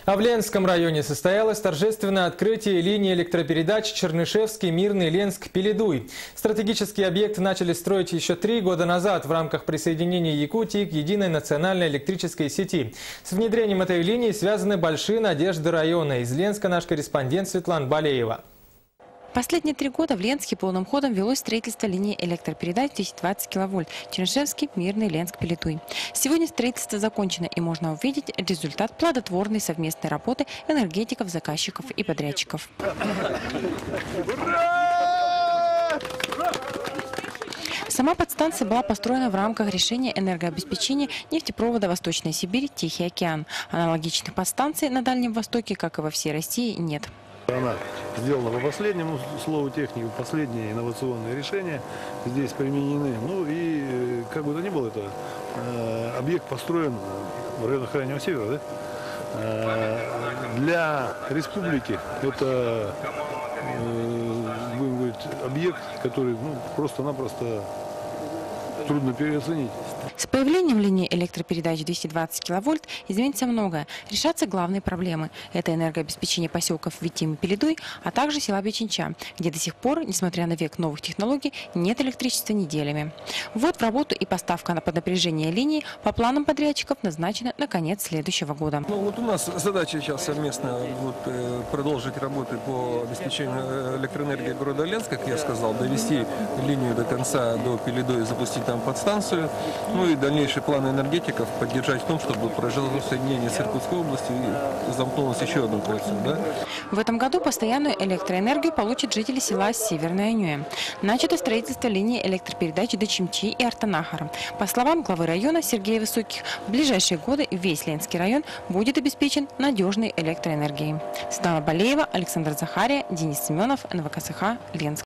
А в Ленском районе состоялось торжественное открытие линии электропередач Чернышевский, Мирный, Ленск, Пеледуй. Стратегический объект начали строить еще 3 года назад в рамках присоединения Якутии к единой национальной электрической сети. С внедрением этой линии связаны большие надежды района. Из Ленска наш корреспондент Светлана Балеева. Последние 3 года в Ленске полным ходом велось строительство линии электропередач 1020 киловольт Чернышевский, Мирный, Ленск, Пеледуй. Сегодня строительство закончено и можно увидеть результат плодотворной совместной работы энергетиков, заказчиков и подрядчиков. Сама подстанция была построена в рамках решения энергообеспечения нефтепровода Восточной Сибири «Тихий океан». Аналогичных подстанций на Дальнем Востоке, как и во всей России, нет. Она сделана по последнему слову техники, последние инновационные решения здесь применены. Ну и как бы то ни было, это объект построен в районах Крайнего Севера, да? Для республики это, будем говорить, объект, который просто-напросто трудно переоценить. С появлением линии электропередач 220 киловольт изменится многое. Решатся главные проблемы. Это энергообеспечение поселков Витим и Пеледуй, а также села Беченча, где до сих пор, несмотря на век новых технологий, нет электричества неделями. Ввод в работу и поставка на поднапряжение линии по планам подрядчиков назначена на конец следующего года. У нас задача сейчас совместно продолжить работы по обеспечению электроэнергии города Ленска, как я сказал, довести линию до конца, до Пеледуя, запустить там подстанцию. Ну и дальнейшие планы энергетиков поддержать в том, чтобы произошло соединение с Иркутской областью и замкнулось еще одно кольцо. Да? В этом году постоянную электроэнергию получат жители села Северное Нюе. Начато строительство линии электропередач до Чимчи и Артанахара. По словам главы района Сергея Высоких, в ближайшие годы весь Ленский район будет обеспечен надежной электроэнергией. Светлана Балеева, Александр Захария, Денис Семенов, НВК СХ, Ленск.